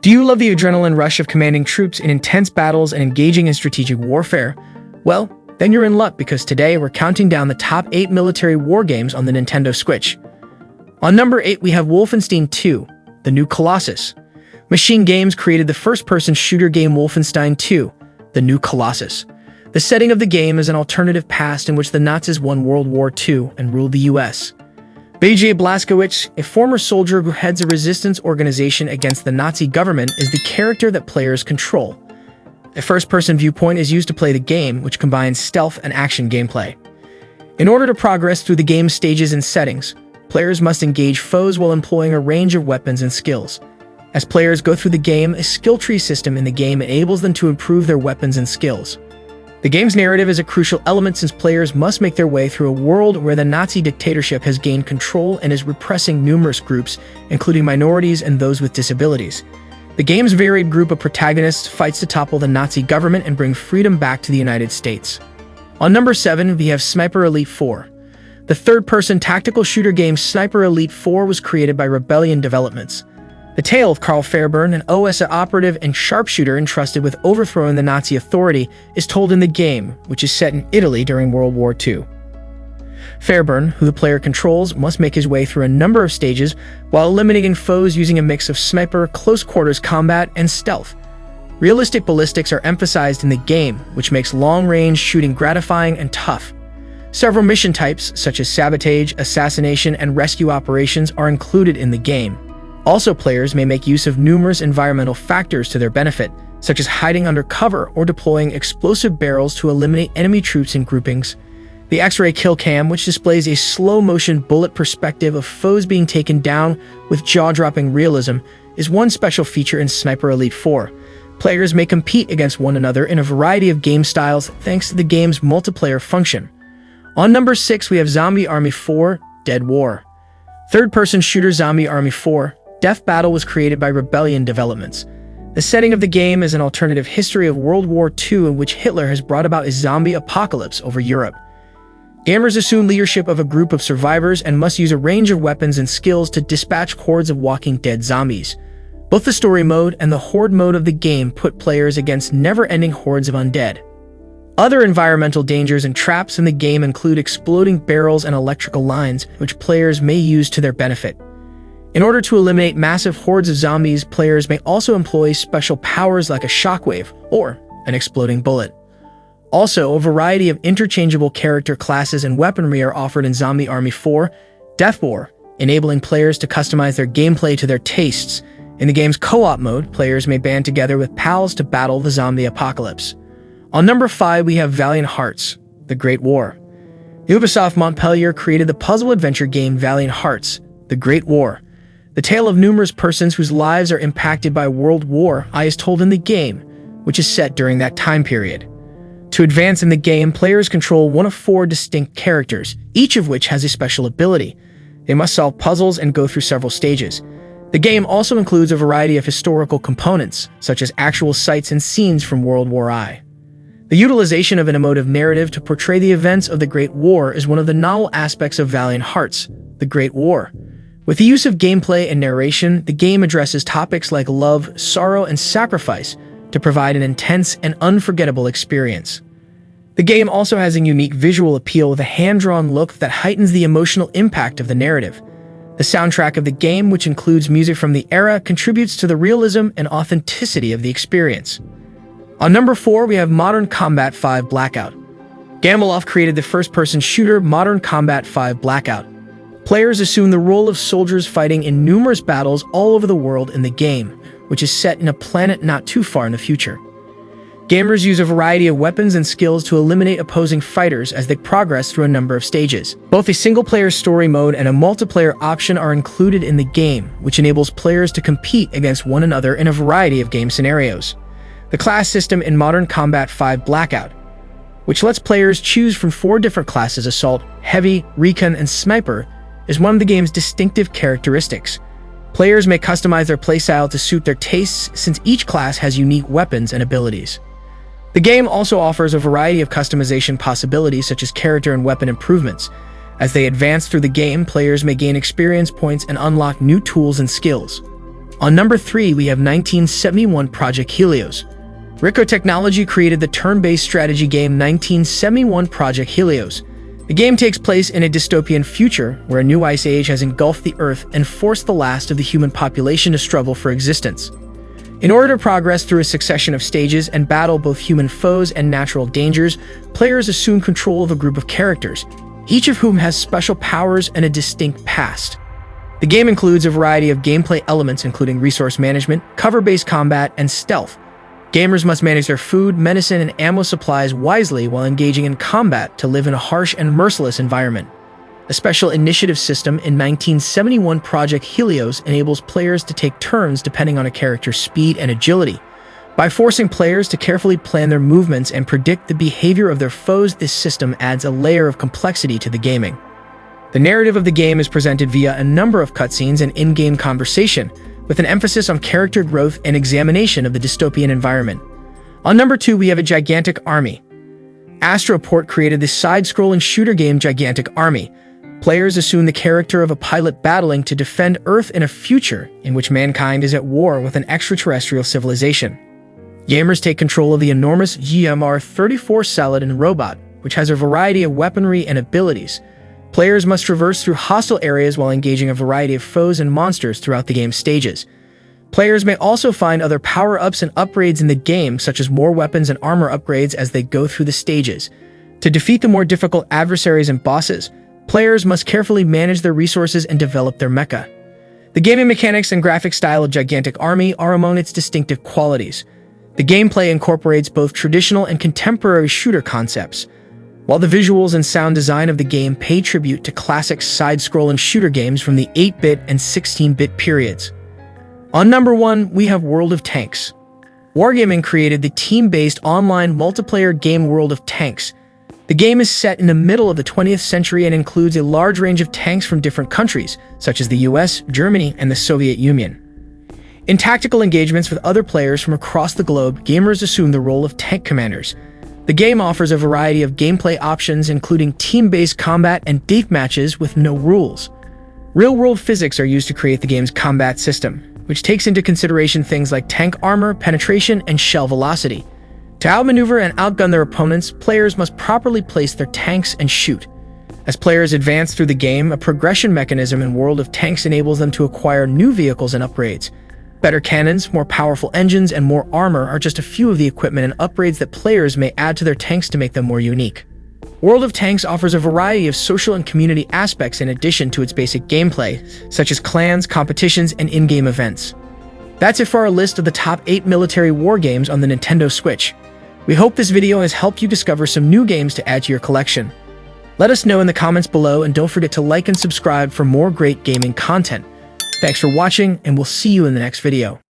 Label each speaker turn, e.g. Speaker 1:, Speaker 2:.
Speaker 1: Do you love the adrenaline rush of commanding troops in intense battles and engaging in strategic warfare? Well, then you're in luck because today we're counting down the top 8 military war games on the Nintendo Switch. On number 8 we have Wolfenstein 2, the new Colossus. Machine Games created the first-person shooter game Wolfenstein 2, the new Colossus. The setting of the game is an alternative past in which the Nazis won World War II and ruled the US. Vijay Blazkowicz, a former soldier who heads a resistance organization against the Nazi government, is the character that players control. A first-person viewpoint is used to play the game, which combines stealth and action gameplay. In order to progress through the game's stages and settings, players must engage foes while employing a range of weapons and skills. As players go through the game, a skill tree system in the game enables them to improve their weapons and skills. The game's narrative is a crucial element since players must make their way through a world where the Nazi dictatorship has gained control and is repressing numerous groups, including minorities and those with disabilities. The game's varied group of protagonists fights to topple the Nazi government and bring freedom back to the United States. On number 7, we have Sniper Elite 4. The third-person tactical shooter game Sniper Elite 4 was created by Rebellion Developments. The tale of Karl Fairburn, an OSA operative and sharpshooter entrusted with overthrowing the Nazi authority, is told in the game, which is set in Italy during World War II. Fairburn, who the player controls, must make his way through a number of stages while eliminating foes using a mix of sniper, close-quarters combat, and stealth. Realistic ballistics are emphasized in the game, which makes long-range shooting gratifying and tough. Several mission types, such as sabotage, assassination, and rescue operations, are included in the game. Also, players may make use of numerous environmental factors to their benefit, such as hiding under cover or deploying explosive barrels to eliminate enemy troops in groupings. The X-ray kill cam, which displays a slow-motion bullet perspective of foes being taken down with jaw-dropping realism, is one special feature in Sniper Elite 4. Players may compete against one another in a variety of game styles thanks to the game's multiplayer function. On number 6, we have Zombie Army 4: Dead War. Third-person shooter Zombie Army 4: Death Battle was created by Rebellion Developments. The setting of the game is an alternative history of World War II in which Hitler has brought about a zombie apocalypse over Europe. Gamers assume leadership of a group of survivors and must use a range of weapons and skills to dispatch hordes of walking dead zombies. Both the story mode and the horde mode of the game put players against never-ending hordes of undead. Other environmental dangers and traps in the game include exploding barrels and electrical lines, which players may use to their benefit. In order to eliminate massive hordes of zombies, players may also employ special powers like a shockwave or an exploding bullet. Also, a variety of interchangeable character classes and weaponry are offered in Zombie Army 4: Death War, enabling players to customize their gameplay to their tastes. In the game's co-op mode, players may band together with pals to battle the zombie apocalypse. On number 5, we have Valiant Hearts: The Great War. Ubisoft Montpellier created the puzzle adventure game Valiant Hearts: The Great War. The tale of numerous persons whose lives are impacted by World War I is told in the game, which is set during that time period. To advance in the game, players control one of 4 distinct characters, each of which has a special ability. They must solve puzzles and go through several stages. The game also includes a variety of historical components, such as actual sites and scenes from World War I. The utilization of an emotive narrative to portray the events of the Great War is one of the novel aspects of Valiant Hearts: The Great War. With the use of gameplay and narration, the game addresses topics like love, sorrow, and sacrifice to provide an intense and unforgettable experience. The game also has a unique visual appeal with a hand-drawn look that heightens the emotional impact of the narrative. The soundtrack of the game, which includes music from the era, contributes to the realism and authenticity of the experience. On number 4, we have Modern Combat 5: Blackout. Gameloft created the first-person shooter Modern Combat 5: Blackout. Players assume the role of soldiers fighting in numerous battles all over the world in the game, which is set in a planet not too far in the future. Gamers use a variety of weapons and skills to eliminate opposing fighters as they progress through a number of stages. Both a single-player story mode and a multiplayer option are included in the game, which enables players to compete against one another in a variety of game scenarios. The class system in Modern Combat 5: Blackout, which lets players choose from 4 different classes: Assault, Heavy, Recon, and Sniper, is one of the game's distinctive characteristics. Players may customize their playstyle to suit their tastes since each class has unique weapons and abilities. The game also offers a variety of customization possibilities such as character and weapon improvements. As they advance through the game, players may gain experience points and unlock new tools and skills. On number 3, we have 1971 Project Helios. Rico Technology created the turn-based strategy game 1971 Project Helios. The game takes place in a dystopian future where a new ice age has engulfed the Earth and forced the last of the human population to struggle for existence. In order to progress through a succession of stages and battle both human foes and natural dangers, players assume control of a group of characters, each of whom has special powers and a distinct past. The game includes a variety of gameplay elements including resource management, cover-based combat, and stealth. Gamers must manage their food, medicine, and ammo supplies wisely while engaging in combat to live in a harsh and merciless environment. A special initiative system in 1971 Project Helios enables players to take turns depending on a character's speed and agility. By forcing players to carefully plan their movements and predict the behavior of their foes, this system adds a layer of complexity to the gaming. The narrative of the game is presented via a number of cutscenes and in-game conversation, with an emphasis on character growth and examination of the dystopian environment. On number 2, we have a Gigantic Army. Astroport created the side-scrolling shooter game Gigantic Army. Players assume the character of a pilot battling to defend Earth in a future in which mankind is at war with an extraterrestrial civilization. Gamers take control of the enormous GMR-34 Saladin robot, which has a variety of weaponry and abilities. Players must traverse through hostile areas while engaging a variety of foes and monsters throughout the game's stages. Players may also find other power-ups and upgrades in the game, such as more weapons and armor upgrades as they go through the stages. To defeat the more difficult adversaries and bosses, players must carefully manage their resources and develop their mecha. The gaming mechanics and graphic style of Gigantic Army are among its distinctive qualities. The gameplay incorporates both traditional and contemporary shooter concepts, while the visuals and sound design of the game pay tribute to classic side-scrolling shooter games from the 8-bit and 16-bit periods. On number 1, we have World of Tanks. Wargaming created the team-based online multiplayer game World of Tanks. The game is set in the middle of the 20th century and includes a large range of tanks from different countries, such as the US, Germany, and the Soviet Union. In tactical engagements with other players from across the globe, gamers assume the role of tank commanders. The game offers a variety of gameplay options, including team-based combat and deathmatches with no rules. Real-world physics are used to create the game's combat system, which takes into consideration things like tank armor, penetration, and shell velocity. To outmaneuver and outgun their opponents, players must properly place their tanks and shoot. As players advance through the game, a progression mechanism in World of Tanks enables them to acquire new vehicles and upgrades. Better cannons, more powerful engines, and more armor are just a few of the equipment and upgrades that players may add to their tanks to make them more unique. World of Tanks offers a variety of social and community aspects in addition to its basic gameplay, such as clans, competitions, and in-game events. That's it for our list of the top 8 military war games on the Nintendo Switch. We hope this video has helped you discover some new games to add to your collection. Let us know in the comments below, and don't forget to like and subscribe for more great gaming content. Thanks for watching, and we'll see you in the next video.